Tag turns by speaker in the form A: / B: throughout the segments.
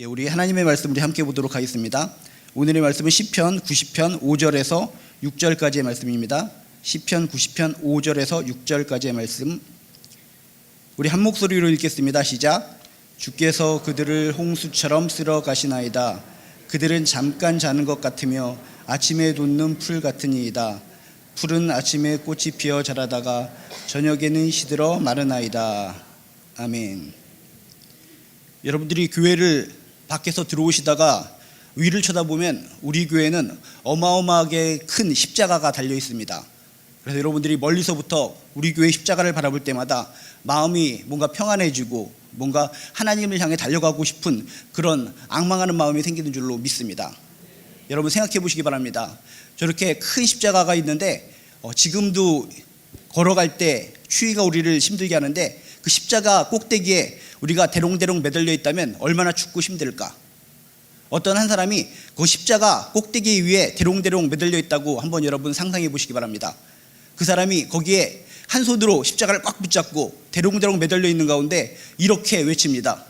A: 우리 하나님의 말씀 우리 함께 보도록 하겠습니다. 오늘의 말씀은 시편 90편 5절에서 6절까지의 말씀입니다. 시편 90편 5절에서 6절까지의 말씀, 우리 한 목소리로 읽겠습니다. 시작. 주께서 그들을 홍수처럼 쓸어 가시나이다. 그들은 잠깐 자는 것 같으며 아침에 돋는 풀 같으니이다. 풀은 아침에 꽃이 피어 자라다가 저녁에는 시들어 마르나이다. 아멘. 여러분들이 교회를 밖에서 들어오시다가 위를 쳐다보면 우리 교회는 어마어마하게 큰 십자가가 달려 있습니다. 그래서 여러분들이 멀리서부터 우리 교회 십자가를 바라볼 때마다 마음이 뭔가 평안해지고 뭔가 하나님을 향해 달려가고 싶은 그런 앙망하는 마음이 생기는 줄로 믿습니다. 여러분 생각해 보시기 바랍니다. 저렇게 큰 십자가가 있는데 지금도 걸어갈 때 추위가 우리를 힘들게 하는데 그 십자가 꼭대기에 우리가 대롱대롱 매달려 있다면 얼마나 춥고 힘들까. 어떤 한 사람이 그 십자가 꼭대기 위에 대롱대롱 매달려 있다고 한번 여러분 상상해 보시기 바랍니다. 그 사람이 거기에 한 손으로 십자가를 꽉 붙잡고 대롱대롱 매달려 있는 가운데 이렇게 외칩니다.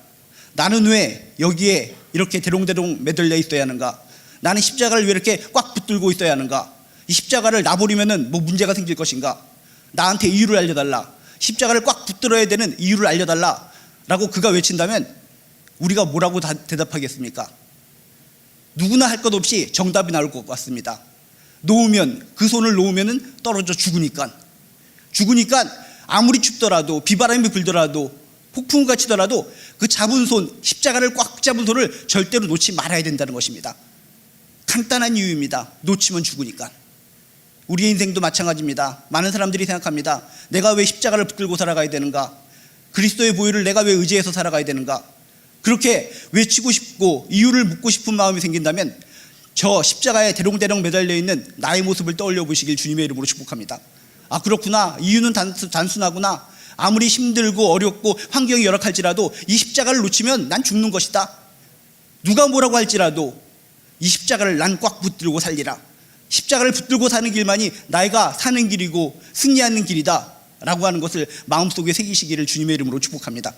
A: 나는 왜 여기에 이렇게 대롱대롱 매달려 있어야 하는가? 나는 십자가를 왜 이렇게 꽉 붙들고 있어야 하는가? 이 십자가를 놔버리면 뭐 문제가 생길 것인가? 나한테 이유를 알려달라. 십자가를 꽉 붙들어야 되는 이유를 알려달라 라고 그가 외친다면 우리가 뭐라고 대답하겠습니까? 누구나 할 것 없이 정답이 나올 것 같습니다. 놓으면, 그 손을 놓으면 떨어져 죽으니까 아무리 춥더라도 비바람이 불더라도 폭풍우가 치더라도 그 잡은 손, 십자가를 꽉 잡은 손을 절대로 놓지 말아야 된다는 것입니다. 간단한 이유입니다. 놓치면 죽으니까. 우리의 인생도 마찬가지입니다. 많은 사람들이 생각합니다. 내가 왜 십자가를 붙들고 살아가야 되는가? 그리스도의 보혈을 내가 왜 의지해서 살아가야 되는가? 그렇게 외치고 싶고 이유를 묻고 싶은 마음이 생긴다면 저 십자가에 대롱대롱 매달려 있는 나의 모습을 떠올려 보시길 주님의 이름으로 축복합니다. 아, 그렇구나. 이유는 단순하구나. 아무리 힘들고 어렵고 환경이 열악할지라도 이 십자가를 놓치면 난 죽는 것이다. 누가 뭐라고 할지라도 이 십자가를 난 꽉 붙들고 살리라. 십자가를 붙들고 사는 길만이 나이가 사는 길이고 승리하는 길이다 라고 하는 것을 마음속에 새기시기를 주님의 이름으로 축복합니다.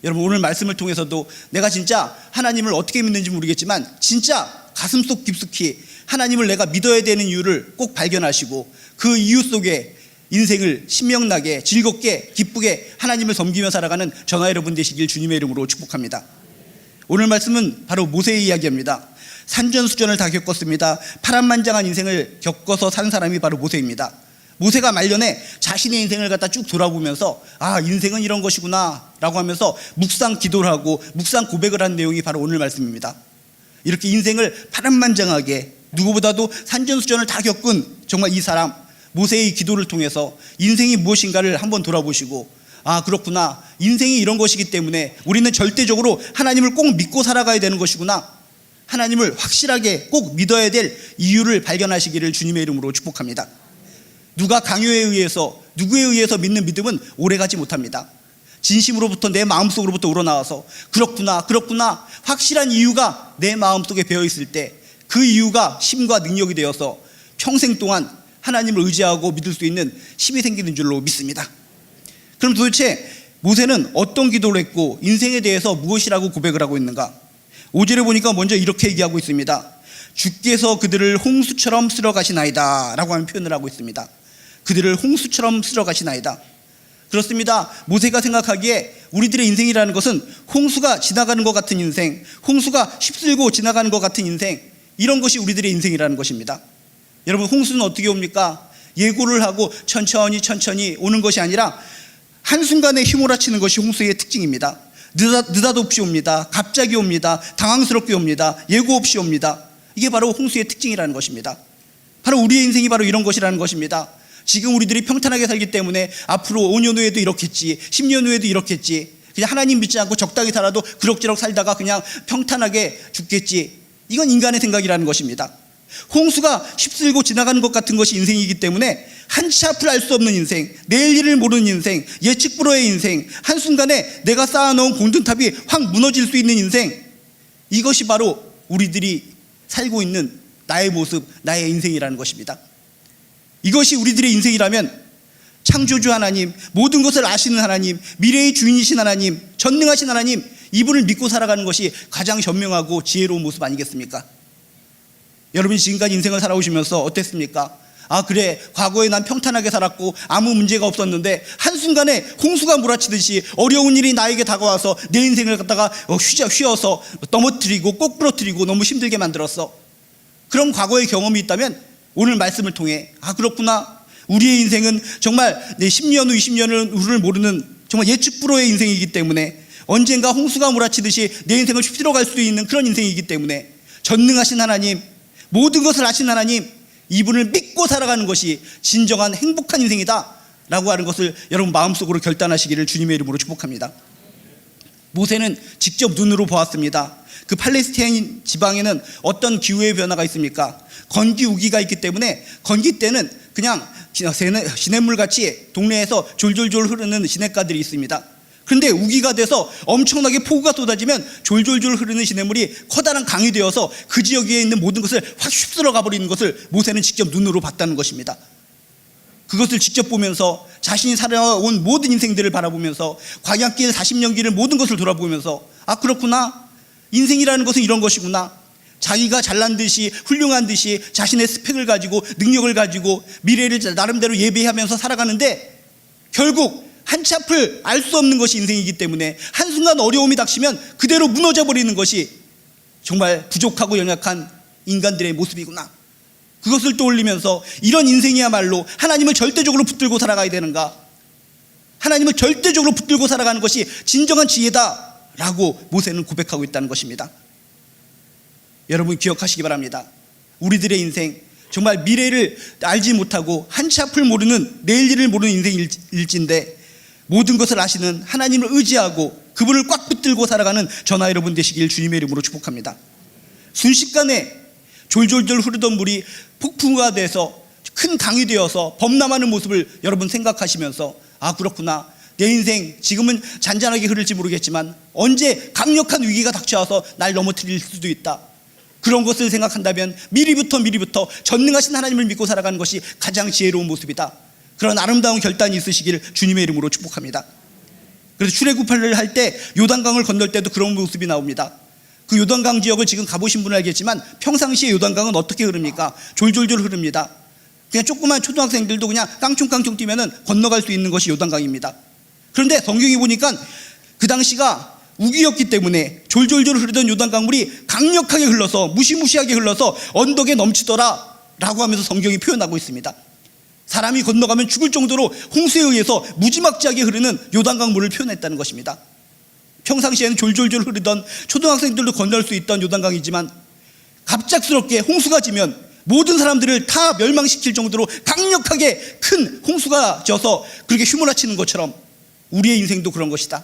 A: 여러분, 오늘 말씀을 통해서도 내가 진짜 하나님을 어떻게 믿는지 모르겠지만 진짜 가슴속 깊숙이 하나님을 내가 믿어야 되는 이유를 꼭 발견하시고 그 이유 속에 인생을 신명나게 즐겁게 기쁘게 하나님을 섬기며 살아가는 저와 여러분 되시길 주님의 이름으로 축복합니다. 오늘 말씀은 바로 모세의 이야기입니다. 산전수전을 다 겪었습니다. 파란만장한 인생을 겪어서 산 사람이 바로 모세입니다. 모세가 말년에 자신의 인생을 갖다 쭉 돌아보면서 아, 인생은 이런 것이구나 라고 하면서 묵상 기도를 하고 묵상 고백을 한 내용이 바로 오늘 말씀입니다. 이렇게 인생을 파란만장하게 누구보다도 산전수전을 다 겪은 정말 이 사람 모세의 기도를 통해서 인생이 무엇인가를 한번 돌아보시고 아, 그렇구나. 인생이 이런 것이기 때문에 우리는 절대적으로 하나님을 꼭 믿고 살아가야 되는 것이구나. 하나님을 확실하게 꼭 믿어야 될 이유를 발견하시기를 주님의 이름으로 축복합니다. 누가 강요에 의해서 누구에 의해서 믿는 믿음은 오래가지 못합니다. 진심으로부터 내 마음속으로부터 우러나와서 그렇구나 확실한 이유가 내 마음속에 배어있을 때 그 이유가 힘과 능력이 되어서 평생 동안 하나님을 의지하고 믿을 수 있는 힘이 생기는 줄로 믿습니다. 그럼 도대체 모세는 어떤 기도를 했고 인생에 대해서 무엇이라고 고백을 하고 있는가? 5절에 보니까 먼저 이렇게 얘기하고 있습니다. 주께서 그들을 홍수처럼 쓸어 가시나이다 라고 하는 표현을 하고 있습니다. 그들을 홍수처럼 쓸어 가시나이다. 그렇습니다. 모세가 생각하기에 우리들의 인생이라는 것은 홍수가 지나가는 것 같은 인생, 홍수가 휩쓸고 지나가는 것 같은 인생, 이런 것이 우리들의 인생이라는 것입니다. 여러분, 홍수는 어떻게 옵니까? 예고를 하고 천천히 오는 것이 아니라 한순간에 휘몰아치는 것이 홍수의 특징입니다. 느닷없이 옵니다. 갑자기 옵니다. 당황스럽게 옵니다. 예고 없이 옵니다. 이게 바로 홍수의 특징이라는 것입니다. 바로 우리의 인생이 바로 이런 것이라는 것입니다. 지금 우리들이 평탄하게 살기 때문에 앞으로 5년 후에도 이렇겠지, 10년 후에도 이렇겠지, 그냥 하나님 믿지 않고 적당히 살아도 그럭저럭 살다가 그냥 평탄하게 죽겠지, 이건 인간의 생각이라는 것입니다. 홍수가 휩쓸고 지나가는 것 같은 것이 인생이기 때문에 한치 앞을 알 수 없는 인생, 내일 일을 모르는 인생, 예측 불허의 인생, 한순간에 내가 쌓아놓은 공든탑이 확 무너질 수 있는 인생, 이것이 바로 우리들이 살고 있는 나의 모습, 나의 인생이라는 것입니다. 이것이 우리들의 인생이라면 창조주 하나님, 모든 것을 아시는 하나님, 미래의 주인이신 하나님, 전능하신 하나님, 이분을 믿고 살아가는 것이 가장 현명하고 지혜로운 모습 아니겠습니까? 여러분이 지금까지 인생을 살아오시면서 어땠습니까? 아, 그래, 과거에 난 평탄하게 살았고 아무 문제가 없었는데 한순간에 홍수가 몰아치듯이 어려운 일이 나에게 다가와서 내 인생을 갖다가 휘어서 넘어뜨리고 꼬꾸러뜨리고 너무 힘들게 만들었어. 그런 과거의 경험이 있다면 오늘 말씀을 통해 아, 그렇구나, 우리의 인생은 정말 내 10년 후 20년 후를 모르는 정말 예측 불허의 인생이기 때문에 언젠가 홍수가 몰아치듯이 내 인생을 휘들어갈 수도 있는 그런 인생이기 때문에 전능하신 하나님, 모든 것을 아신 하나님, 이분을 믿고 살아가는 것이 진정한 행복한 인생이다 라고 하는 것을 여러분 마음속으로 결단하시기를 주님의 이름으로 축복합니다. 모세는 직접 눈으로 보았습니다. 그 팔레스타인 지방에는 어떤 기후의 변화가 있습니까? 건기 우기가 있기 때문에 건기 때는 그냥 시냇물같이 동네에서 졸졸졸 흐르는 시냇가들이 있습니다. 그런데 우기가 돼서 엄청나게 폭우가 쏟아지면 졸졸졸 흐르는 시냇물이 커다란 강이 되어서 그 지역에 있는 모든 것을 확 휩쓸어 가버리는 것을 모세는 직접 눈으로 봤다는 것입니다. 그것을 직접 보면서 자신이 살아온 모든 인생들을 바라보면서 광야길 40년 길을 모든 것을 돌아보면서 아, 그렇구나, 인생이라는 것은 이런 것이구나, 자기가 잘난 듯이 훌륭한 듯이 자신의 스펙을 가지고 능력을 가지고 미래를 나름대로 예배하면서 살아가는데 결국 한치 앞을 알 수 없는 것이 인생이기 때문에 한순간 어려움이 닥치면 그대로 무너져 버리는 것이 정말 부족하고 연약한 인간들의 모습이구나. 그것을 떠올리면서 이런 인생이야말로 하나님을 절대적으로 붙들고 살아가야 되는가, 하나님을 절대적으로 붙들고 살아가는 것이 진정한 지혜다라고 모세는 고백하고 있다는 것입니다. 여러분 기억하시기 바랍니다. 우리들의 인생 정말 미래를 알지 못하고 한치 앞을 모르는 내일 일을 모르는 인생일진데 모든 것을 아시는 하나님을 의지하고 그분을 꽉 붙들고 살아가는 저나 여러분 되시길 주님의 이름으로 축복합니다. 순식간에 졸졸졸 흐르던 물이 폭풍우가 돼서 큰 강이 되어서 범람하는 모습을 여러분 생각하시면서 아, 그렇구나, 내 인생 지금은 잔잔하게 흐를지 모르겠지만 언제 강력한 위기가 닥쳐와서 날 넘어뜨릴 수도 있다. 그런 것을 생각한다면 미리부터 전능하신 하나님을 믿고 살아가는 것이 가장 지혜로운 모습이다. 그런 아름다운 결단이 있으시기를 주님의 이름으로 축복합니다. 그래서 출애굽을 할 때 요단강을 건널 때도 그런 모습이 나옵니다. 그 요단강 지역을 지금 가보신 분은 알겠지만 평상시에 요단강은 어떻게 흐릅니까? 졸졸졸 흐릅니다. 그냥 조그만 초등학생들도 그냥 깡총깡총 뛰면은 건너갈 수 있는 것이 요단강입니다. 그런데 성경이 보니까 그 당시가 우기였기 때문에 졸졸졸 흐르던 요단강물이 강력하게 흘러서 무시무시하게 흘러서 언덕에 넘치더라 라고 하면서 성경이 표현하고 있습니다. 사람이 건너가면 죽을 정도로 홍수에 의해서 무지막지하게 흐르는 요단강물을 표현했다는 것입니다. 평상시에는 졸졸졸 흐르던 초등학생들도 건널 수 있던 요단강이지만 갑작스럽게 홍수가 지면 모든 사람들을 다 멸망시킬 정도로 강력하게 큰 홍수가 져서 그렇게 휘몰아치는 것처럼 우리의 인생도 그런 것이다.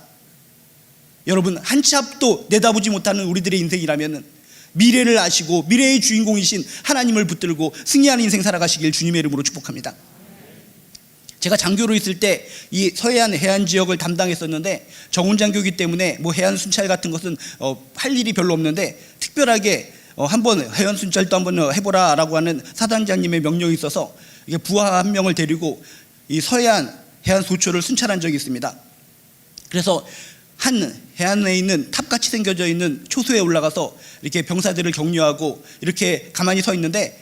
A: 여러분, 한치 앞도 내다보지 못하는 우리들의 인생이라면 미래를 아시고 미래의 주인공이신 하나님을 붙들고 승리하는 인생 살아가시길 주님의 이름으로 축복합니다. 제가 장교로 있을 때 이 서해안 해안 지역을 담당했었는데 정훈 장교이기 때문에 뭐 해안 순찰 같은 것은 할 일이 별로 없는데 특별하게 한번 해안 순찰도 한번 해보라라고 하는 사단장님의 명령이 있어서 이게 부하 한 명을 데리고 이 서해안 해안 소초를 순찰한 적이 있습니다. 그래서 한 해안에 있는 탑같이 생겨져 있는 초소에 올라가서 이렇게 병사들을 격려하고 이렇게 가만히 서 있는데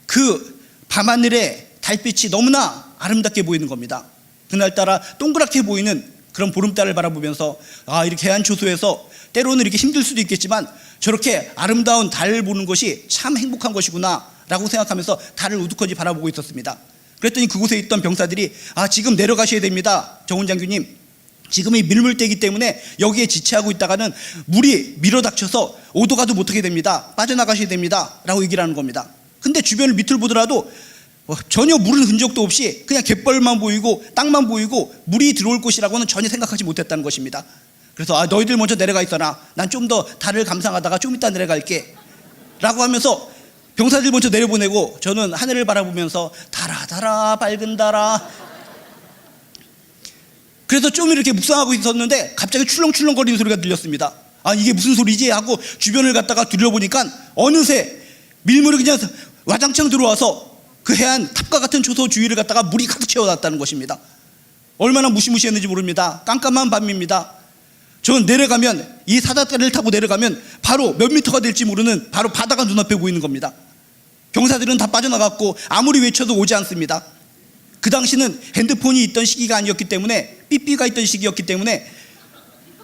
A: 그 밤하늘에 달빛이 너무나 아름답게 보이는 겁니다. 그날따라 동그랗게 보이는 그런 보름달을 바라보면서 아, 이렇게 해안 초소에서 때로는 이렇게 힘들 수도 있겠지만 저렇게 아름다운 달을 보는 것이 참 행복한 것이구나 라고 생각하면서 달을 우두커니 바라보고 있었습니다. 그랬더니 그곳에 있던 병사들이 아, 지금 내려가셔야 됩니다. 정훈 장교님, 지금이 밀물대이기 때문에 여기에 지체하고 있다가는 물이 밀어닥쳐서 오도 가도 못하게 됩니다. 빠져나가셔야 됩니다 라고 얘기를 하는 겁니다. 근데 주변을 밑을 보더라도 전혀 물은 흔적도 없이 그냥 갯벌만 보이고 땅만 보이고 물이 들어올 것이라고는 전혀 생각하지 못했다는 것입니다. 그래서 아, 너희들 먼저 내려가 있어라, 난 좀 더 달을 감상하다가 좀 이따 내려갈게 라고 하면서 병사들 먼저 내려보내고 저는 하늘을 바라보면서 달아 밝은 달아. 그래서 좀 이렇게 묵상하고 있었는데 갑자기 출렁출렁거리는 소리가 들렸습니다. 아, 이게 무슨 소리지 하고 주변을 갖다가 둘러보니까 어느새 밀물이 그냥 와장창 들어와서 그 해안 탑과 같은 초소 주위를 갖다가 물이 가득 채워놨다는 것입니다. 얼마나 무시무시했는지 모릅니다. 깜깜한 밤입니다. 저는 내려가면, 이 사다리를 타고 내려가면 바로 몇 미터가 될지 모르는 바로 바다가 눈앞에 보이는 겁니다. 경사들은 다 빠져나갔고 아무리 외쳐도 오지 않습니다. 그 당시는 핸드폰이 있던 시기가 아니었기 때문에, 삐삐가 있던 시기였기 때문에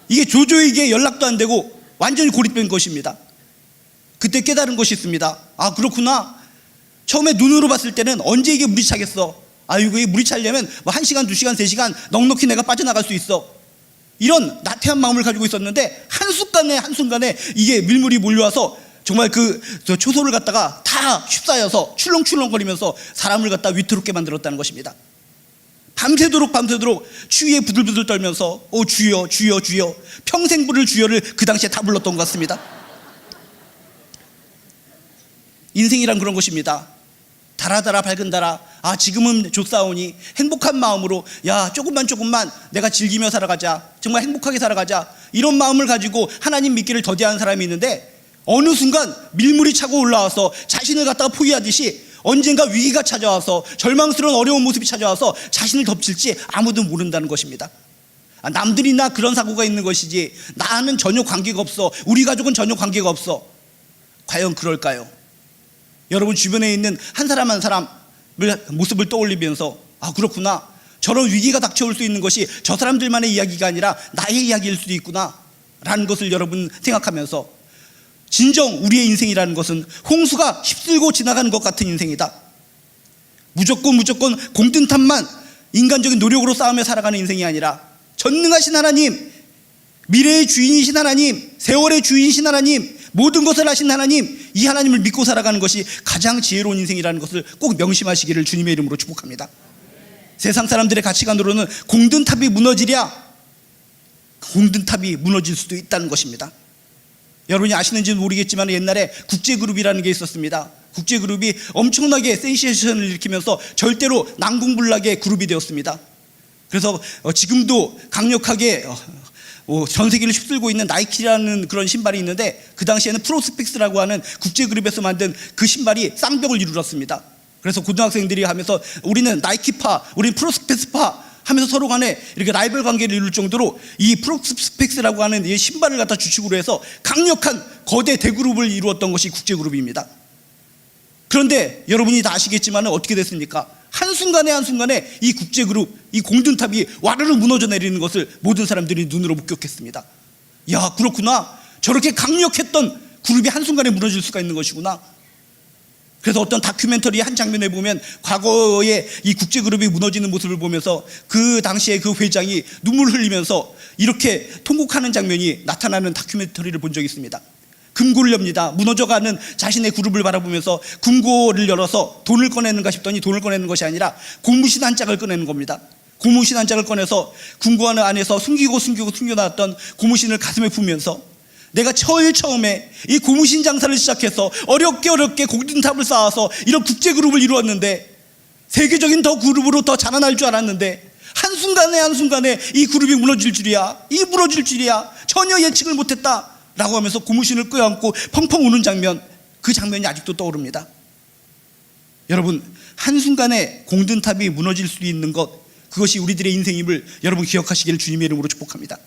A: 이게 조조에게 연락도 안 되고 완전히 고립된 것입니다. 그때 깨달은 것이 있습니다. 아, 그렇구나. 처음에 눈으로 봤을 때는 언제 이게 물이 차겠어. 아이고, 이 물이 차려면 뭐 1시간, 2시간, 3시간 넉넉히 내가 빠져나갈 수 있어. 이런 나태한 마음을 가지고 있었는데 한순간에 이게 밀물이 몰려와서 정말 저 초소를 갖다가 다 휩싸여서 출렁출렁거리면서 사람을 갖다 위태롭게 만들었다는 것입니다. 밤새도록 추위에 부들부들 떨면서 주여 주여 주여, 평생 부를 주여를 그 당시에 다 불렀던 것 같습니다. 인생이란 그런 것입니다. 달아달아 밝은 달아, 아 지금은 좋사오니 행복한 마음으로, 야 조금만 내가 즐기며 살아가자, 정말 행복하게 살아가자, 이런 마음을 가지고 하나님 믿기를 더디하는 사람이 있는데, 어느 순간 밀물이 차고 올라와서 자신을 갖다가 포기하듯이 언젠가 위기가 찾아와서 절망스러운 어려운 모습이 찾아와서 자신을 덮칠지 아무도 모른다는 것입니다. 남들이나 그런 사고가 있는 것이지 나는 전혀 관계가 없어, 우리 가족은 전혀 관계가 없어. 과연 그럴까요? 여러분 주변에 있는 한 사람 한 사람 모습을 떠올리면서, 아 그렇구나, 저런 위기가 닥쳐올 수 있는 것이 저 사람들만의 이야기가 아니라 나의 이야기일 수도 있구나 라는 것을 여러분 생각하면서, 진정 우리의 인생이라는 것은 홍수가 휩쓸고 지나가는 것 같은 인생이다. 무조건 공든탑만 인간적인 노력으로 싸우며 살아가는 인생이 아니라 전능하신 하나님, 미래의 주인이신 하나님, 세월의 주인이신 하나님, 모든 것을 아신 하나님, 이 하나님을 믿고 살아가는 것이 가장 지혜로운 인생이라는 것을 꼭 명심하시기를 주님의 이름으로 축복합니다. 세상 사람들의 가치관으로는 공든탑이 무너지랴, 공든탑이 무너질 수도 있다는 것입니다. 여러분이 아시는지는 모르겠지만 옛날에 국제그룹이라는 게 있었습니다. 국제그룹이 엄청나게 센세이션을 일으키면서 절대로 난공불락의 그룹이 되었습니다. 그래서 지금도 강력하게 전 세계를 휩쓸고 있는 나이키라는 그런 신발이 있는데, 그 당시에는 프로스펙스라고 하는 국제그룹에서 만든 그 신발이 쌍벽을 이루었습니다. 그래서 고등학생들이 하면서 우리는 나이키파, 우리는 프로스펙스파 하면서 서로 간에 이렇게 라이벌 관계를 이룰 정도로 이 프로스펙스라고 하는 이 신발을 갖다 주축으로 해서 강력한 거대 대그룹을 이루었던 것이 국제그룹입니다. 그런데 여러분이 다 아시겠지만 어떻게 됐습니까? 한순간에 이 국제그룹, 이 공든탑이 와르르 무너져 내리는 것을 모든 사람들이 눈으로 목격했습니다. 야 그렇구나, 저렇게 강력했던 그룹이 한순간에 무너질 수가 있는 것이구나. 그래서 어떤 다큐멘터리 한 장면에 보면 과거에 이 국제그룹이 무너지는 모습을 보면서 그 당시에 그 회장이 눈물을 흘리면서 이렇게 통곡하는 장면이 나타나는 다큐멘터리를 본 적이 있습니다. 금고를 엽니다. 무너져가는 자신의 그룹을 바라보면서 금고를 열어서 돈을 꺼내는가 싶더니 돈을 꺼내는 것이 아니라 고무신 한 짝을 꺼내는 겁니다. 고무신 한 짝을 꺼내서 금고 안에서 숨겨놨던 고무신을 가슴에 품으면서, 내가 처음에 이 고무신 장사를 시작해서 어렵게 공든탑을 쌓아서 이런 국제그룹을 이루었는데, 세계적인 더 그룹으로 더 자라날 줄 알았는데 한순간에 이 그룹이 무너질 줄이야, 전혀 예측을 못했다 라고 하면서 고무신을 껴안고 펑펑 우는 장면, 그 장면이 아직도 떠오릅니다. 여러분, 한순간에 공든탑이 무너질 수 있는 것, 그것이 우리들의 인생임을 여러분 기억하시기를 주님의 이름으로 축복합니다.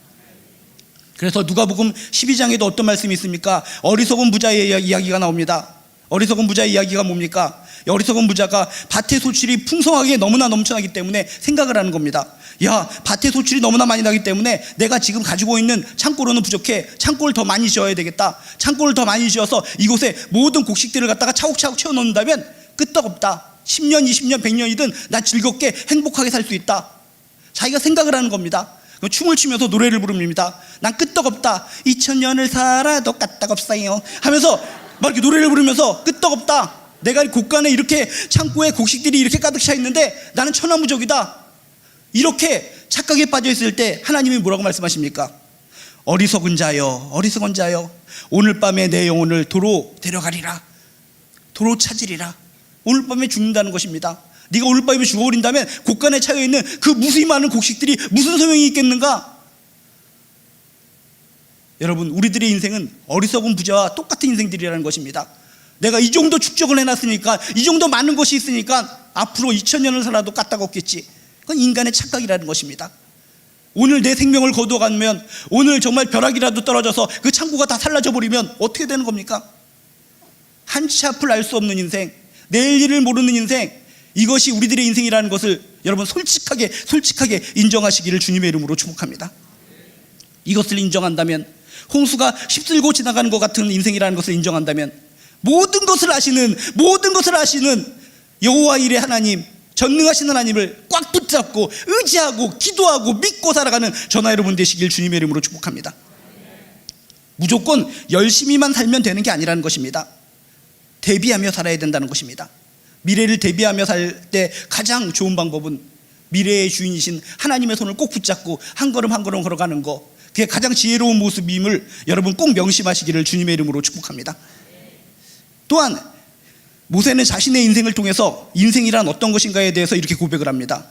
A: 그래서 누가복음 12장에도 어떤 말씀이 있습니까? 어리석은 부자의 이야기가 나옵니다. 어리석은 부자의 이야기가 뭡니까? 어리석은 부자가 밭의 소출이 풍성하게 너무나 넘쳐나기 때문에 생각을 하는 겁니다. 야, 밭의 소출이 너무나 많이 나기 때문에 내가 지금 가지고 있는 창고로는 부족해. 창고를 더 많이 지어야 되겠다. 창고를 더 많이 지어서 이곳에 모든 곡식들을 갖다가 차곡차곡 채워놓는다면 끄떡없다. 10년, 20년, 100년이든 난 즐겁게 행복하게 살 수 있다. 자기가 생각을 하는 겁니다. 춤을 추면서 노래를 부릅니다. 난 끄떡없다. 2000년을 살아도 까딱없어요 하면서 막 이렇게 노래를 부르면서, 끄떡없다. 내가 곳간에 이렇게 창고에 곡식들이 이렇게 가득 차 있는데 나는 천하무적이다. 이렇게 착각에 빠져 있을 때 하나님이 뭐라고 말씀하십니까? 어리석은 자여, 오늘 밤에 내 영혼을 도로 데려가리라. 도로 찾으리라. 오늘 밤에 죽는다는 것입니다. 네가 오늘 밤에 죽어버린다면 곳간에 차여있는 그 무수히 많은 곡식들이 무슨 소용이 있겠는가? 여러분, 우리들의 인생은 어리석은 부자와 똑같은 인생들이라는 것입니다. 내가 이 정도 축적을 해놨으니까, 이 정도 많은 것이 있으니까 앞으로 2000년을 살아도 까딱없겠지. 그건 인간의 착각이라는 것입니다. 오늘 내 생명을 거두어가면, 오늘 정말 벼락이라도 떨어져서 그 창고가 다 살라져 버리면 어떻게 되는 겁니까? 한치 앞을 알 수 없는 인생, 내일 일을 모르는 인생, 이것이 우리들의 인생이라는 것을 여러분 솔직하게 인정하시기를 주님의 이름으로 축복합니다. 이것을 인정한다면, 홍수가 휩쓸고 지나가는 것 같은 인생이라는 것을 인정한다면, 모든 것을 아시는 여호와 일의 하나님, 전능하신 하나님을 꽉 붙잡고 의지하고 기도하고 믿고 살아가는 저나 여러분 되시길 주님의 이름으로 축복합니다. 무조건 열심히만 살면 되는 게 아니라는 것입니다. 대비하며 살아야 된다는 것입니다. 미래를 대비하며 살 때 가장 좋은 방법은 미래의 주인이신 하나님의 손을 꼭 붙잡고 한 걸음 한 걸음 걸어가는 것, 그게 가장 지혜로운 모습임을 여러분 꼭 명심하시기를 주님의 이름으로 축복합니다. 또한 모세는 자신의 인생을 통해서 인생이란 어떤 것인가에 대해서 이렇게 고백을 합니다.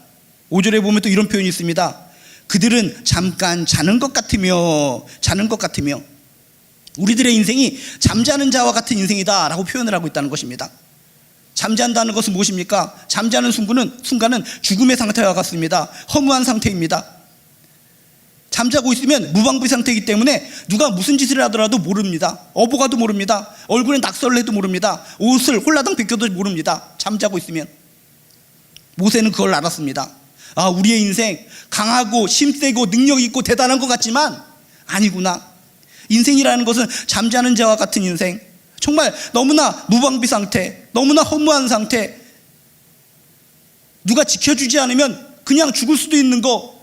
A: 5절에 보면 또 이런 표현이 있습니다. 그들은 잠깐 자는 것 같으며 우리들의 인생이 잠자는 자와 같은 인생이다 라고 표현을 하고 있다는 것입니다. 잠잔다는 것은 무엇입니까? 잠자는 순간은 죽음의 상태와 같습니다. 허무한 상태입니다. 잠자고 있으면 무방비 상태이기 때문에 누가 무슨 짓을 하더라도 모릅니다. 어부가도 모릅니다. 얼굴에 낙서를 해도 모릅니다. 옷을 홀라당 벗겨도 모릅니다. 잠자고 있으면. 모세는 그걸 알았습니다. 아, 우리의 인생 강하고 힘세고 능력 있고 대단한 것 같지만 아니구나. 인생이라는 것은 잠자는 자와 같은 인생, 정말 너무나 무방비 상태, 너무나 허무한 상태, 누가 지켜주지 않으면 그냥 죽을 수도 있는 거,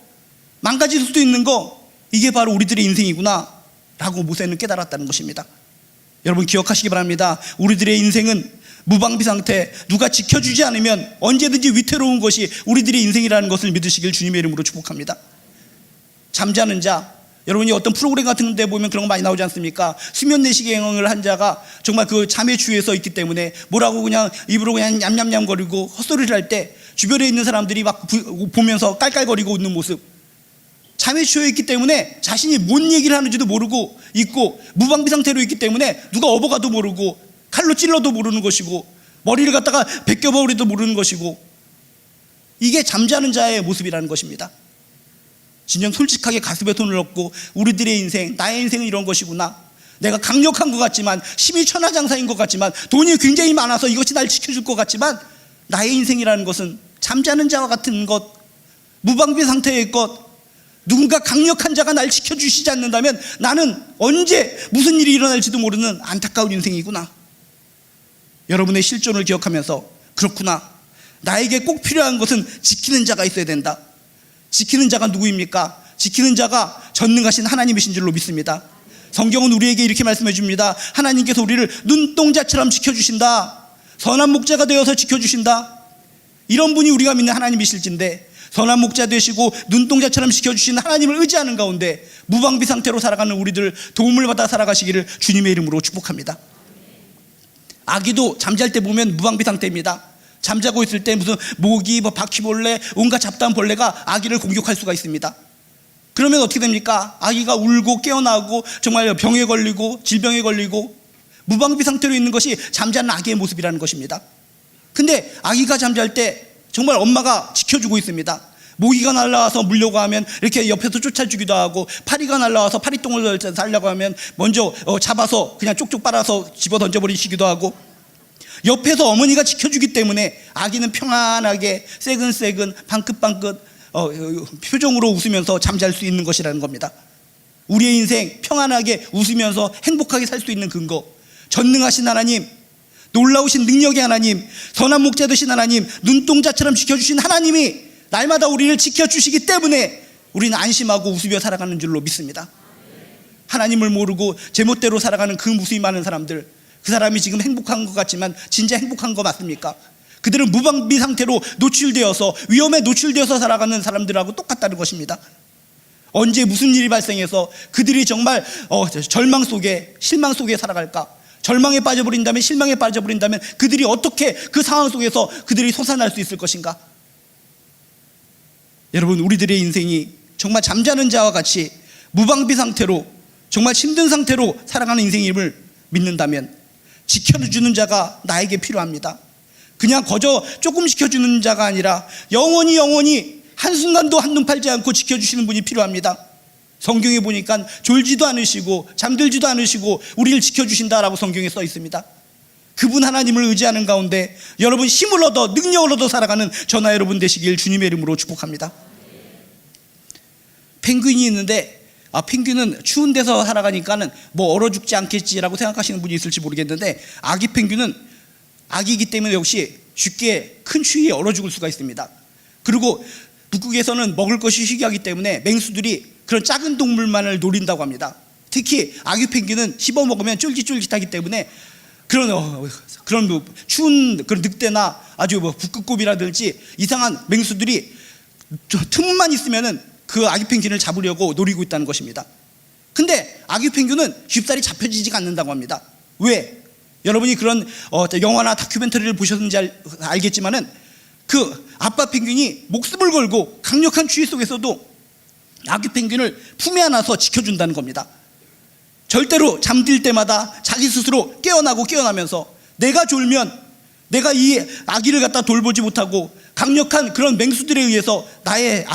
A: 망가질 수도 있는 거, 이게 바로 우리들의 인생이구나 라고 모세는 깨달았다는 것입니다. 여러분 기억하시기 바랍니다. 우리들의 인생은 무방비 상태, 누가 지켜주지 않으면 언제든지 위태로운 것이 우리들의 인생이라는 것을 믿으시길 주님의 이름으로 축복합니다. 잠자는 자, 여러분이 어떤 프로그램 같은 데 보면 그런 거 많이 나오지 않습니까? 수면 내시경을 한 자가 정말 그 잠에 취해서 있기 때문에 뭐라고 그냥 입으로 그냥 냠냠냠 거리고 헛소리를 할 때 주변에 있는 사람들이 막 보면서 깔깔거리고 웃는 모습, 잠에 취해 있기 때문에 자신이 뭔 얘기를 하는지도 모르고 있고 무방비 상태로 있기 때문에 누가 업어가도 모르고 칼로 찔러도 모르는 것이고 머리를 갖다가 벗겨버리도 모르는 것이고, 이게 잠자는 자의 모습이라는 것입니다. 진정 솔직하게 가슴에 손을 얹고 우리들의 인생, 나의 인생은 이런 것이구나, 내가 강력한 것 같지만, 힘이 천하장사인 것 같지만, 돈이 굉장히 많아서 이것이 날 지켜줄 것 같지만, 나의 인생이라는 것은 잠자는 자와 같은 것, 무방비 상태의 것, 누군가 강력한 자가 날 지켜주시지 않는다면 나는 언제 무슨 일이 일어날지도 모르는 안타까운 인생이구나. 여러분의 실존을 기억하면서, 그렇구나, 나에게 꼭 필요한 것은 지키는 자가 있어야 된다. 지키는 자가 누구입니까? 지키는 자가 전능하신 하나님이신 줄로 믿습니다. 성경은 우리에게 이렇게 말씀해 줍니다. 하나님께서 우리를 눈동자처럼 지켜주신다. 선한 목자가 되어서 지켜주신다. 이런 분이 우리가 믿는 하나님이실진데, 선한 목자 되시고 눈동자처럼 지켜주시는 하나님을 의지하는 가운데 무방비 상태로 살아가는 우리들 도움을 받아 살아가시기를 주님의 이름으로 축복합니다. 아기도 잠잘 때 보면 무방비 상태입니다. 잠자고 있을 때 무슨 모기, 바퀴벌레, 온갖 잡다한 벌레가 아기를 공격할 수가 있습니다. 그러면 어떻게 됩니까? 아기가 울고 깨어나고 정말 병에 걸리고 질병에 걸리고 무방비 상태로 있는 것이 잠자는 아기의 모습이라는 것입니다. 근데 아기가 잠잘 때 정말 엄마가 지켜주고 있습니다. 모기가 날라와서 물려고 하면 이렇게 옆에서 쫓아주기도 하고, 파리가 날라와서 파리똥을 살려고 하면 먼저 잡아서 그냥 쪽쪽 빨아서 집어 던져버리시기도 하고, 옆에서 어머니가 지켜주기 때문에 아기는 평안하게 새근새근 방긋방긋 표정으로 웃으면서 잠잘 수 있는 것이라는 겁니다. 우리의 인생 평안하게 웃으면서 행복하게 살 수 있는 근거, 전능하신 하나님, 놀라우신 능력의 하나님, 선한 목자 되신 하나님, 눈동자처럼 지켜주신 하나님이 날마다 우리를 지켜주시기 때문에 우리는 안심하고 웃으며 살아가는 줄로 믿습니다. 하나님을 모르고 제멋대로 살아가는 그 무수히 많은 사람들, 그 사람이 지금 행복한 것 같지만 진짜 행복한 거 맞습니까? 그들은 무방비 상태로 노출되어서, 위험에 노출되어서 살아가는 사람들하고 똑같다는 것입니다. 언제 무슨 일이 발생해서 그들이 정말 절망 속에, 실망 속에 살아갈까? 절망에 빠져버린다면, 실망에 빠져버린다면 그들이 어떻게 그 상황 속에서 그들이 솟아날 수 있을 것인가? 여러분, 우리들의 인생이 정말 잠자는 자와 같이 무방비 상태로, 정말 힘든 상태로 살아가는 인생임을 믿는다면 지켜주는 자가 나에게 필요합니다. 그냥 거저 조금 지켜주는 자가 아니라 영원히 한순간도 한눈 팔지 않고 지켜주시는 분이 필요합니다. 성경에 보니까 졸지도 않으시고 잠들지도 않으시고 우리를 지켜주신다라고 성경에 써 있습니다. 그분 하나님을 의지하는 가운데 여러분 힘을 얻어 능력을 얻어 살아가는 저나 여러분 되시길 주님의 이름으로 축복합니다. 펭귄이 있는데 펭귄은 추운 데서 살아가니까는 뭐 얼어 죽지 않겠지라고 생각하시는 분이 있을지 모르겠는데, 아기 펭귄은 아기이기 때문에 역시 쉽게 큰 추위에 얼어 죽을 수가 있습니다. 그리고 북극에서는 먹을 것이 희귀하기 때문에 맹수들이 그런 작은 동물만을 노린다고 합니다. 특히 아기 펭귄은 씹어 먹으면 쫄깃쫄깃하기 때문에 그런 추운 그런 늑대나 아주 북극곰이라든지 이상한 맹수들이 틈만 있으면은 그 아기 펭귄을 잡으려고 노리고 있다는 것입니다. 근데 아기 펭귄은 쉽사리 잡혀지지가 않는다고 합니다. 왜? 여러분이 그런 영화나 다큐멘터리를 보셨는지 알겠지만은 그 아빠 펭귄이 목숨을 걸고 강력한 추위 속에서도 아기 펭귄을 품에 안아서 지켜준다는 겁니다. 절대로 잠들 때마다 자기 스스로 깨어나면서 내가 졸면 내가 이 아기를 갖다 돌보지 못하고 강력한 그런 맹수들에 의해서 나의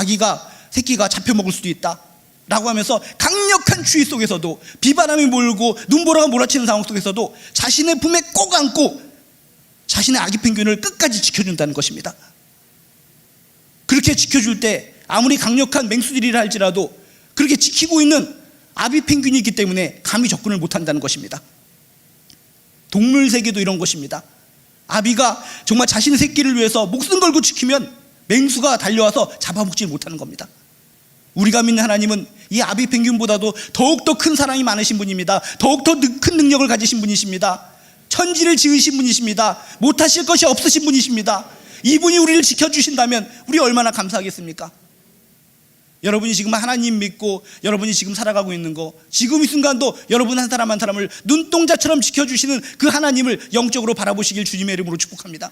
A: 새끼가 잡혀먹을 수도 있다 라고 하면서 강력한 추위 속에서도 비바람이 몰고 눈보라가 몰아치는 상황 속에서도 자신의 품에 꼭 안고 자신의 아기 펭귄을 끝까지 지켜준다는 것입니다. 그렇게 지켜줄 때 아무리 강력한 맹수들이라 할지라도 그렇게 지키고 있는 아기 펭귄이 있기 때문에 감히 접근을 못한다는 것입니다. 동물 세계도 이런 것입니다. 아비가 정말 자신의 새끼를 위해서 목숨 걸고 지키면 맹수가 달려와서 잡아먹지 못하는 겁니다. 우리가 믿는 하나님은 이 아비 펭귄보다도 더욱더 큰 사랑이 많으신 분입니다. 더욱더 큰 능력을 가지신 분이십니다. 천지를 지으신 분이십니다. 못하실 것이 없으신 분이십니다. 이분이 우리를 지켜주신다면 우리 얼마나 감사하겠습니까? 여러분이 지금 하나님 믿고 여러분이 지금 살아가고 있는 거, 지금 이 순간도 여러분 한 사람 한 사람을 눈동자처럼 지켜주시는 그 하나님을 영적으로 바라보시길 주님의 이름으로 축복합니다.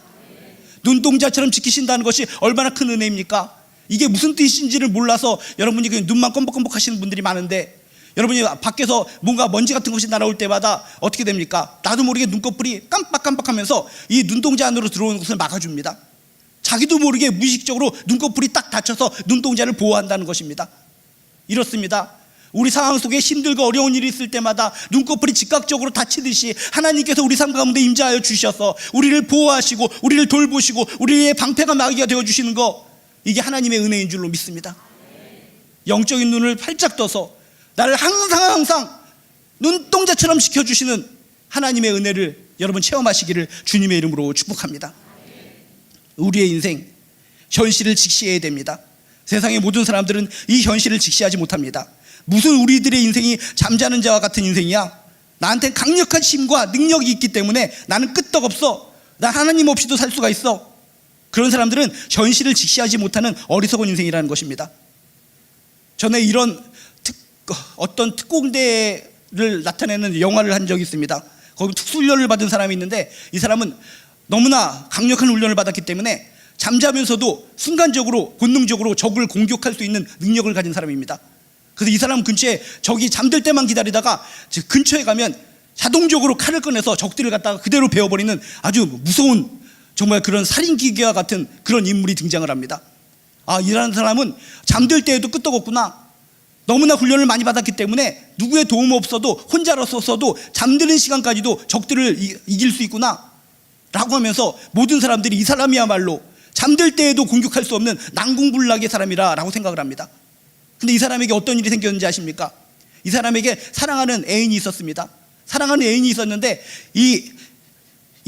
A: 눈동자처럼 지키신다는 것이 얼마나 큰 은혜입니까? 이게 무슨 뜻인지를 몰라서 여러분이 그냥 눈만 껌벅껌벅 하시는 분들이 많은데, 여러분이 밖에서 뭔가 먼지 같은 것이 날아올 때마다 어떻게 됩니까? 나도 모르게 눈꺼풀이 깜빡깜빡하면서 이 눈동자 안으로 들어오는 것을 막아줍니다. 자기도 모르게 무의식적으로 눈꺼풀이 딱 닫혀서 눈동자를 보호한다는 것입니다. 이렇습니다. 우리 상황 속에 힘들고 어려운 일이 있을 때마다 눈꺼풀이 즉각적으로 닫히듯이 하나님께서 우리 삶 가운데 임재하여 주셔서 우리를 보호하시고 우리를 돌보시고 우리의 방패가 마귀가 되어주시는 거, 이게 하나님의 은혜인 줄로 믿습니다. 영적인 눈을 활짝 떠서 나를 항상 눈동자처럼 지켜주시는 하나님의 은혜를 여러분 체험하시기를 주님의 이름으로 축복합니다. 우리의 인생 현실을 직시해야 됩니다. 세상의 모든 사람들은 이 현실을 직시하지 못합니다. 무슨 우리들의 인생이 잠자는 자와 같은 인생이야? 나한테 강력한 힘과 능력이 있기 때문에 나는 끄떡없어. 나 하나님 없이도 살 수가 있어. 그런 사람들은 현실을 직시하지 못하는 어리석은 인생이라는 것입니다. 전에 이런 어떤 특공대를 나타내는 영화를 한 적이 있습니다. 거기 특수훈련을 받은 사람이 있는데, 이 사람은 너무나 강력한 훈련을 받았기 때문에 잠자면서도 순간적으로 본능적으로 적을 공격할 수 있는 능력을 가진 사람입니다. 그래서 이 사람 근처에 적이 잠들 때만 기다리다가 근처에 가면 자동적으로 칼을 꺼내서 적들을 갖다가 그대로 베어버리는 아주 무서운, 정말 그런 살인기계와 같은 그런 인물이 등장을 합니다. 이라는 사람은 잠들 때에도 끄떡없구나. 너무나 훈련을 많이 받았기 때문에 누구의 도움 없어도 혼자로서도 잠드는 시간까지도 적들을 이길 수 있구나 라고 하면서 모든 사람들이 이 사람이야말로 잠들 때에도 공격할 수 없는 난공불락의 사람이라 라고 생각을 합니다. 근데 이 사람에게 어떤 일이 생겼는지 아십니까? 이 사람에게 사랑하는 애인이 있었습니다. 사랑하는 애인이 있었는데 이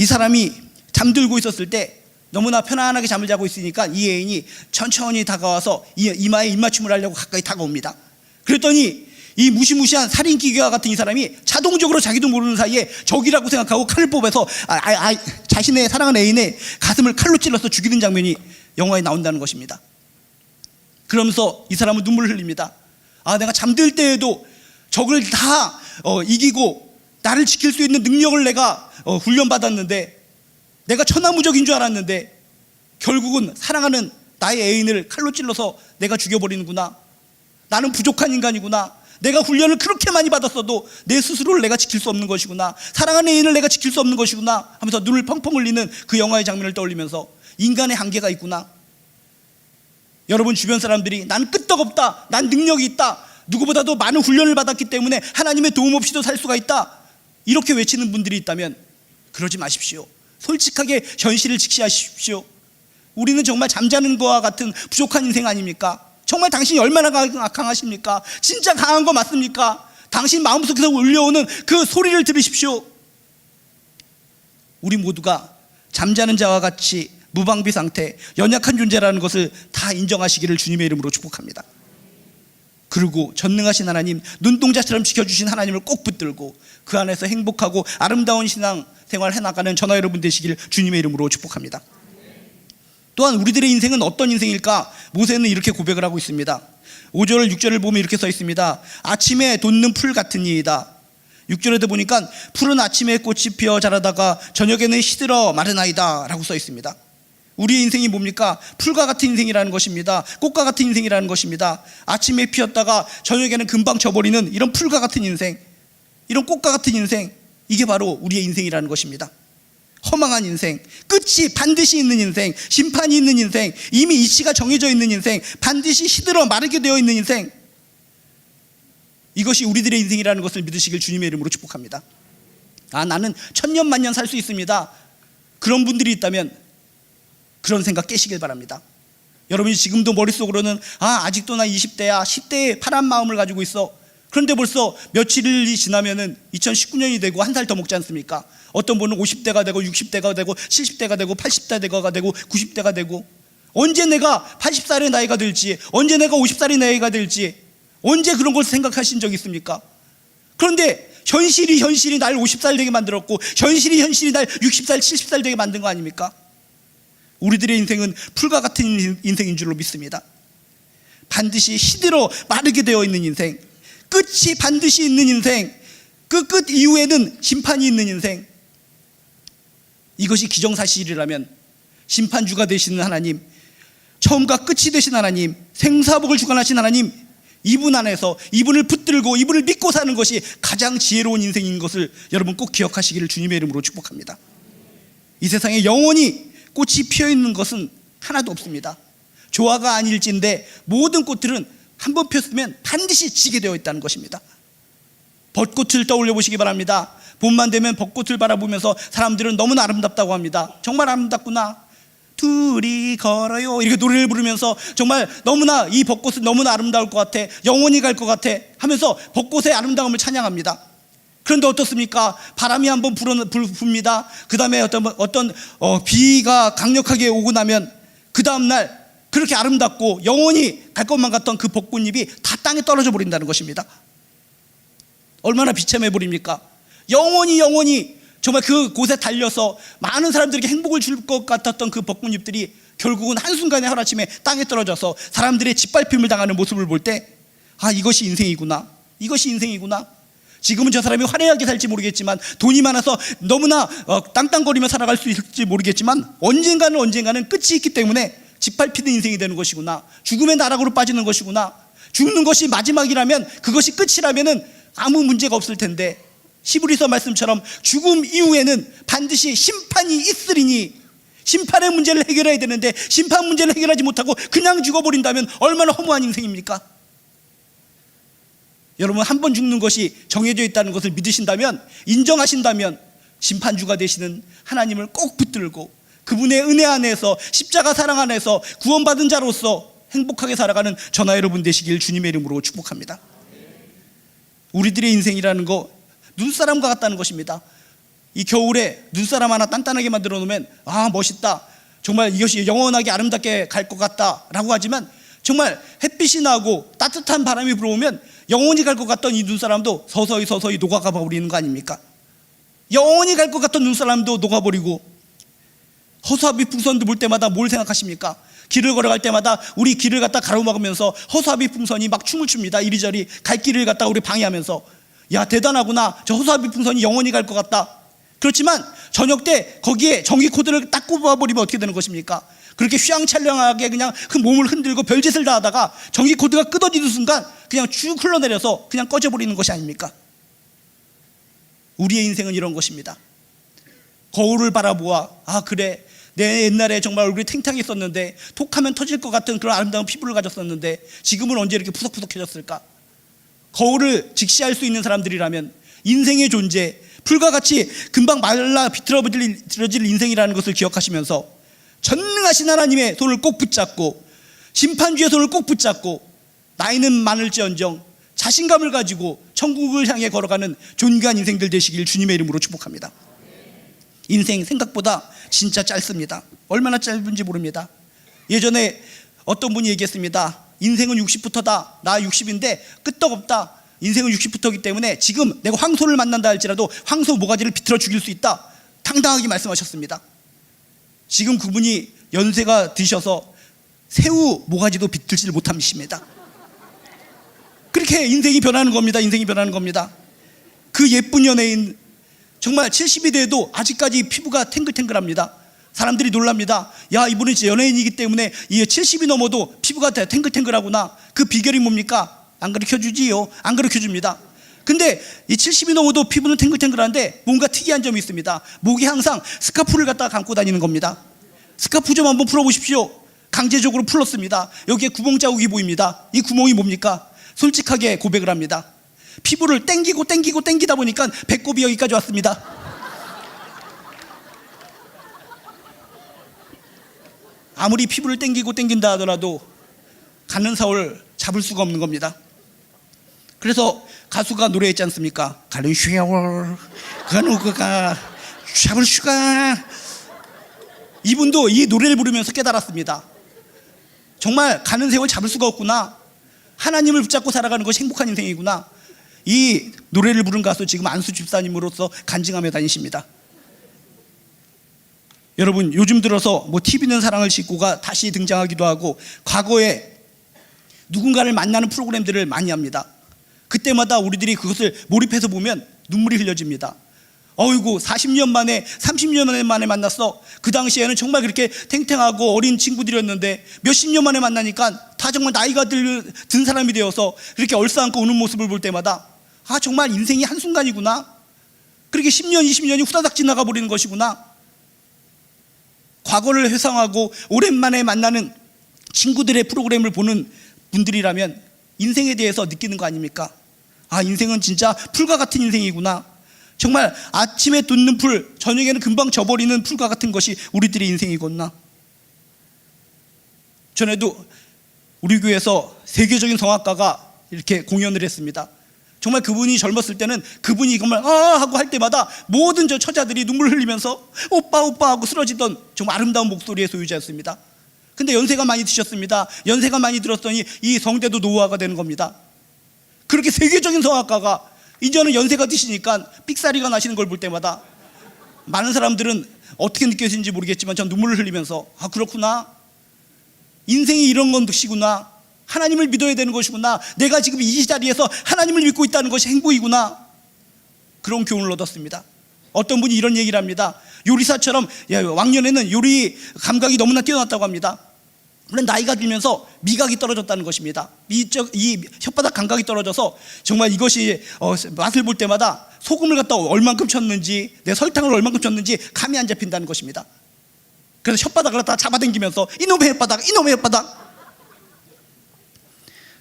A: 사람이 잠들고 있었을 때 너무나 편안하게 잠을 자고 있으니까 이 애인이 천천히 다가와서 이마에 입맞춤을 하려고 가까이 다가옵니다. 그랬더니 이 무시무시한 살인기계와 같은 이 사람이 자동적으로 자기도 모르는 사이에 적이라고 생각하고 칼을 뽑아서 자신의 사랑하는 애인의 가슴을 칼로 찔러서 죽이는 장면이 영화에 나온다는 것입니다. 그러면서 이 사람은 눈물을 흘립니다. 내가 잠들 때에도 적을 다 이기고 나를 지킬 수 있는 능력을 내가 훈련받았는데, 내가 천하무적인 줄 알았는데 결국은 사랑하는 나의 애인을 칼로 찔러서 내가 죽여버리는구나. 나는 부족한 인간이구나. 내가 훈련을 그렇게 많이 받았어도 내 스스로를 내가 지킬 수 없는 것이구나. 사랑하는 애인을 내가 지킬 수 없는 것이구나 하면서 눈을 펑펑 흘리는 그 영화의 장면을 떠올리면서 인간의 한계가 있구나. 여러분 주변 사람들이 난 끄떡없다, 난 능력이 있다, 누구보다도 많은 훈련을 받았기 때문에 하나님의 도움 없이도 살 수가 있다, 이렇게 외치는 분들이 있다면 그러지 마십시오. 솔직하게 현실을 직시하십시오. 우리는 정말 잠자는 것과 같은 부족한 인생 아닙니까? 정말 당신이 얼마나 강하십니까? 진짜 강한 거 맞습니까? 당신 마음속에서 울려오는 그 소리를 들으십시오. 우리 모두가 잠자는 자와 같이 무방비 상태, 연약한 존재라는 것을 다 인정하시기를 주님의 이름으로 축복합니다. 그리고 전능하신 하나님, 눈동자처럼 지켜주신 하나님을 꼭 붙들고 그 안에서 행복하고 아름다운 신앙 생활 해나가는 저나 여러분 되시길 주님의 이름으로 축복합니다. 또한 우리들의 인생은 어떤 인생일까? 모세는 이렇게 고백을 하고 있습니다. 5절 6절을 보면 이렇게 써 있습니다. 아침에 돋는 풀 같은 이이다. 6절에도 보니까 푸른 아침에 꽃이 피어 자라다가 저녁에는 시들어 마르나이다 라고 써 있습니다. 우리의 인생이 뭡니까? 풀과 같은 인생이라는 것입니다. 꽃과 같은 인생이라는 것입니다. 아침에 피었다가 저녁에는 금방 져버리는 이런 풀과 같은 인생, 이런 꽃과 같은 인생, 이게 바로 우리의 인생이라는 것입니다. 허망한 인생, 끝이 반드시 있는 인생, 심판이 있는 인생, 이미 이치가 정해져 있는 인생, 반드시 시들어 마르게 되어 있는 인생, 이것이 우리들의 인생이라는 것을 믿으시길 주님의 이름으로 축복합니다. 나는 천년만년 살 수 있습니다. 그런 분들이 있다면 그런 생각 깨시길 바랍니다. 여러분이 지금도 머릿속으로는 아직도 나 20대야, 10대의 파란 마음을 가지고 있어. 그런데 벌써 며칠이 지나면은 2019년이 되고 한 살 더 먹지 않습니까? 어떤 분은 50대가 되고 60대가 되고 70대가 되고 80대가 되고 90대가 되고, 언제 내가 80살의 나이가 될지, 언제 내가 50살의 나이가 될지, 언제 그런 걸 생각하신 적 있습니까? 그런데 현실이 날 50살 되게 만들었고, 현실이 날 60살 70살 되게 만든 거 아닙니까? 우리들의 인생은 풀과 같은 인생인 줄로 믿습니다. 반드시 시들어 마르게 되어 있는 인생, 끝이 반드시 있는 인생, 그 끝 이후에는 심판이 있는 인생, 이것이 기정사실이라면 심판주가 되시는 하나님, 처음과 끝이 되신 하나님, 생사복을 주관하신 하나님, 이분 안에서 이분을 붙들고 이분을 믿고 사는 것이 가장 지혜로운 인생인 것을 여러분 꼭 기억하시기를 주님의 이름으로 축복합니다. 이 세상에 영원히 꽃이 피어있는 것은 하나도 없습니다. 조화가 아닐진데 모든 꽃들은 한번 폈으면 반드시 지게 되어 있다는 것입니다. 벚꽃을 떠올려 보시기 바랍니다. 봄만 되면 벚꽃을 바라보면서 사람들은 너무나 아름답다고 합니다. 정말 아름답구나, 둘이 걸어요, 이렇게 노래를 부르면서 정말 너무나 이 벚꽃은 너무나 아름다울 것 같아, 영원히 갈 것 같아 하면서 벚꽃의 아름다움을 찬양합니다. 그런데 어떻습니까? 바람이 한번 붑니다. 그 다음에 어떤 비가 강력하게 오고 나면 그 다음날 그렇게 아름답고 영원히 갈 것만 같던 그 벚꽃잎이 다 땅에 떨어져 버린다는 것입니다. 얼마나 비참해 버립니까? 영원히 정말 그곳에 달려서 많은 사람들에게 행복을 줄 것 같았던 그 벚꽃잎들이 결국은 한순간에 하루아침에 땅에 떨어져서 사람들의 짓밟힘을 당하는 모습을 볼 때, 이것이 인생이구나, 이것이 인생이구나. 지금은 저 사람이 화려하게 살지 모르겠지만, 돈이 많아서 너무나 땅땅거리며 살아갈 수 있을지 모르겠지만, 언젠가는 끝이 있기 때문에 짓밟히는 인생이 되는 것이구나, 죽음의 나락으로 빠지는 것이구나, 죽는 것이 마지막이라면, 그것이 끝이라면 아무 문제가 없을 텐데, 히브리서 말씀처럼 죽음 이후에는 반드시 심판이 있으리니, 심판의 문제를 해결해야 되는데 심판 문제를 해결하지 못하고 그냥 죽어버린다면 얼마나 허무한 인생입니까? 여러분, 한 번 죽는 것이 정해져 있다는 것을 믿으신다면, 인정하신다면 심판주가 되시는 하나님을 꼭 붙들고 그분의 은혜 안에서, 십자가 사랑 안에서 구원받은 자로서 행복하게 살아가는 저나 여러분 되시길 주님의 이름으로 축복합니다. 우리들의 인생이라는 거 눈사람과 같다는 것입니다. 이 겨울에 눈사람 하나 단단하게 만들어 놓으면 멋있다, 정말 이것이 영원하게 아름답게 갈 것 같다 라고 하지만, 정말 햇빛이 나고 따뜻한 바람이 불어오면 영원히 갈 것 같던 이 눈사람도 서서히 녹아가 버리는 거 아닙니까? 영원히 갈 것 같던 눈사람도 녹아버리고, 허수아비 풍선도 볼 때마다 뭘 생각하십니까? 길을 걸어갈 때마다 우리 길을 갖다 가로막으면서 허수아비 풍선이 막 춤을 춥니다. 이리저리 갈 길을 갖다 우리 방해하면서, 야 대단하구나, 저 허수아비 풍선이 영원히 갈 것 같다. 그렇지만 저녁 때 거기에 전기 코드를 딱 꼽아버리면 어떻게 되는 것입니까? 그렇게 휘황찬란하게 그냥 몸을 흔들고 별짓을 다 하다가 전기 코드가 끊어지는 순간 그냥 쭉 흘러내려서 그냥 꺼져버리는 것이 아닙니까? 우리의 인생은 이런 것입니다. 거울을 바라보아, 그래 내 옛날에 정말 얼굴이 탱탱했었는데 톡하면 터질 것 같은 그런 아름다운 피부를 가졌었는데 지금은 언제 이렇게 푸석푸석해졌을까? 거울을 직시할 수 있는 사람들이라면 인생의 존재, 풀과 같이 금방 말라 비틀어질 인생이라는 것을 기억하시면서 전능하신 하나님의 손을 꼭 붙잡고 심판주의 손을 꼭 붙잡고 나이는 많을지언정 자신감을 가지고 천국을 향해 걸어가는 존귀한 인생들 되시길 주님의 이름으로 축복합니다. 인생 생각보다 진짜 짧습니다. 얼마나 짧은지 모릅니다. 예전에 어떤 분이 얘기했습니다. 인생은 60부터다. 나 60인데 끄떡없다. 인생은 60부터이기 때문에 지금 내가 황소를 만난다 할지라도 황소 모가지를 비틀어 죽일 수 있다. 당당하게 말씀하셨습니다. 지금 그분이 연세가 드셔서 새우 모가지도 비틀지를 못하십니다. 그렇게 인생이 변하는 겁니다. 인생이 변하는 겁니다. 그 예쁜 연예인 정말 70이 돼도 아직까지 피부가 탱글탱글합니다. 사람들이 놀랍니다. 야, 이분은 진짜 연예인이기 때문에 70이 넘어도 피부가 탱글탱글하구나. 그 비결이 뭡니까? 안 가르쳐주지요. 안 가르쳐줍니다. 근데 이 70이 넘어도 피부는 탱글탱글한데 뭔가 특이한 점이 있습니다. 목에 항상 스카프를 갖다가 감고 다니는 겁니다. 스카프 좀 한번 풀어보십시오. 강제적으로 풀었습니다. 여기에 구멍 자국이 보입니다. 이 구멍이 뭡니까? 솔직하게 고백을 합니다. 피부를 땡기다 보니까 배꼽이 여기까지 왔습니다. 아무리 피부를 땡긴다 하더라도 가는 사월 잡을 수가 없는 겁니다. 그래서 가수가 노래했지 않습니까? 가는 쉐월 가누가 잡을 수가. 이분도 이 노래를 부르면서 깨달았습니다. 정말 가는 세월 잡을 수가 없구나. 하나님을 붙잡고 살아가는 것이 행복한 인생이구나. 이 노래를 부른 가수 지금 안수 집사님으로서 간증하며 다니십니다. 여러분, 요즘 들어서 TV는 사랑을 싣고가 다시 등장하기도 하고 과거에 누군가를 만나는 프로그램들을 많이 합니다. 그때마다 우리들이 그것을 몰입해서 보면 눈물이 흘려집니다. 어이구, 40년 만에 30년 만에 만났어. 그 당시에는 정말 그렇게 탱탱하고 어린 친구들이었는데 몇십 년 만에 만나니까 다 정말 나이가 든 사람이 되어서 그렇게 얼싸안고 우는 모습을 볼 때마다 아, 정말 인생이 한순간이구나. 그렇게 10년 20년이 후다닥 지나가 버리는 것이구나. 과거를 회상하고 오랜만에 만나는 친구들의 프로그램을 보는 분들이라면 인생에 대해서 느끼는 거 아닙니까? 아, 인생은 진짜 풀과 같은 인생이구나. 정말 아침에 돋는 풀, 저녁에는 금방 져버리는 풀과 같은 것이 우리들의 인생이구나. 전에도 우리 교회에서 세계적인 성악가가 이렇게 공연을 했습니다. 정말 그분이 젊었을 때는 그분이 정말 하고 할 때마다 모든 저 처자들이 눈물 흘리면서 오빠 하고 쓰러지던 정말 아름다운 목소리의 소유자였습니다. 근데 연세가 많이 드셨습니다. 연세가 많이 들었더니 이 성대도 노후화가 되는 겁니다. 그렇게 세계적인 성악가가 이제는 연세가 드시니까 삑사리가 나시는 걸 볼 때마다 많은 사람들은 어떻게 느껴지는지 모르겠지만 전 눈물을 흘리면서 아, 그렇구나. 인생이 이런 것이구나. 하나님을 믿어야 되는 것이구나. 내가 지금 이 자리에서 하나님을 믿고 있다는 것이 행복이구나. 그런 교훈을 얻었습니다. 어떤 분이 이런 얘기를 합니다. 요리사처럼 왕년에는 요리 감각이 너무나 뛰어났다고 합니다. 물론 나이가 들면서 미각이 떨어졌다는 것입니다. 이 혓바닥 감각이 떨어져서 정말 이것이 맛을 볼 때마다 소금을 갖다 얼만큼 쳤는지 내 설탕을 얼만큼 쳤는지 감이 안 잡힌다는 것입니다. 그래서 혓바닥을 갖다 잡아당기면서 이놈의 혓바닥.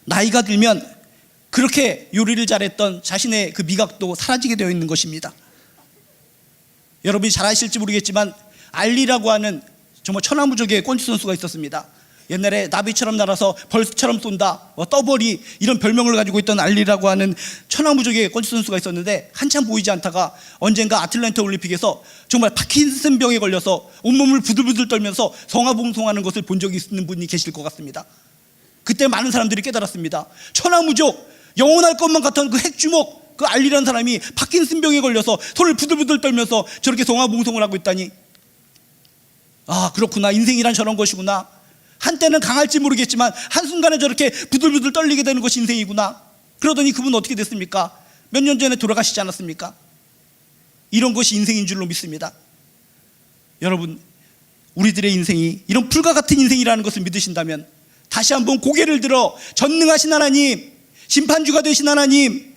A: 나이가 들면 그렇게 요리를 잘했던 자신의 그 미각도 사라지게 되어 있는 것입니다. 여러분이 잘 아실지 모르겠지만 알리라고 하는 정말 천하무적의 권추 선수가 있었습니다. 옛날에 나비처럼 날아서 벌처럼 쏜다, 떠벌이 이런 별명을 가지고 있던 알리라고 하는 천하무적의 권추 선수가 있었는데 한참 보이지 않다가 언젠가 아틀란타 올림픽에서 정말 파킨슨병에 걸려서 온몸을 부들부들 떨면서 성화봉송하는 것을 본 적이 있는 분이 계실 것 같습니다. 그때 많은 사람들이 깨달았습니다. 천하무적, 영원할 것만 같은 그 핵주먹, 그 알리라는 사람이 파킨슨병에 걸려서 손을 부들부들 떨면서 저렇게 성화봉송을 하고 있다니. 아, 그렇구나. 인생이란 저런 것이구나. 한때는 강할지 모르겠지만 한순간에 저렇게 부들부들 떨리게 되는 것이 인생이구나. 그러더니 그분 어떻게 됐습니까? 몇 년 전에 돌아가시지 않았습니까? 이런 것이 인생인 줄로 믿습니다. 여러분, 우리들의 인생이 이런 풀과 같은 인생이라는 것을 믿으신다면 다시 한번 고개를 들어 전능하신 하나님, 심판주가 되신 하나님,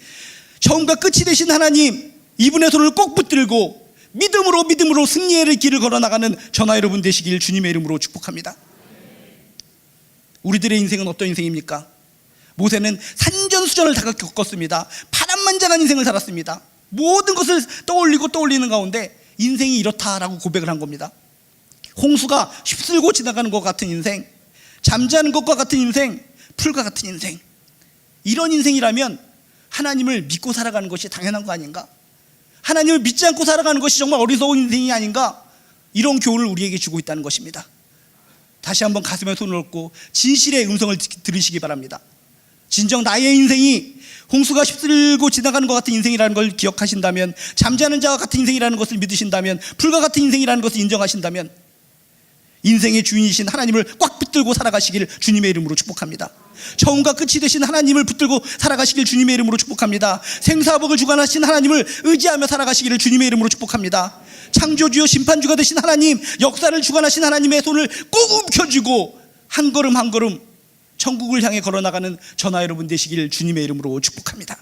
A: 처음과 끝이 되신 하나님, 이분의 손을 꼭 붙들고 믿음으로 승리의 길을 걸어나가는 저나 여러분 되시길 주님의 이름으로 축복합니다. 우리들의 인생은 어떤 인생입니까? 모세는 산전수전을 다 겪었습니다. 파란만장한 인생을 살았습니다. 모든 것을 떠올리는 가운데 인생이 이렇다라고 고백을 한 겁니다. 홍수가 휩쓸고 지나가는 것 같은 인생, 잠자는 것과 같은 인생, 풀과 같은 인생. 이런 인생이라면 하나님을 믿고 살아가는 것이 당연한 거 아닌가? 하나님을 믿지 않고 살아가는 것이 정말 어리석은 인생이 아닌가? 이런 교훈을 우리에게 주고 있다는 것입니다. 다시 한번 가슴에 손을 얹고 진실의 음성을 들으시기 바랍니다. 진정 나의 인생이 홍수가 휩쓸고 지나가는 것 같은 인생이라는 걸 기억하신다면, 잠자는 자와 같은 인생이라는 것을 믿으신다면, 풀과 같은 인생이라는 것을 인정하신다면 인생의 주인이신 하나님을 꽉 붙들고 살아가시길 주님의 이름으로 축복합니다. 처음과 끝이 되신 하나님을 붙들고 살아가시길 주님의 이름으로 축복합니다. 생사복을 주관하신 하나님을 의지하며 살아가시기를 주님의 이름으로 축복합니다. 창조주요 심판주가 되신 하나님, 역사를 주관하신 하나님의 손을 꼭 움켜쥐고 한 걸음 한 걸음 천국을 향해 걸어나가는 저나 여러분 되시길 주님의 이름으로 축복합니다.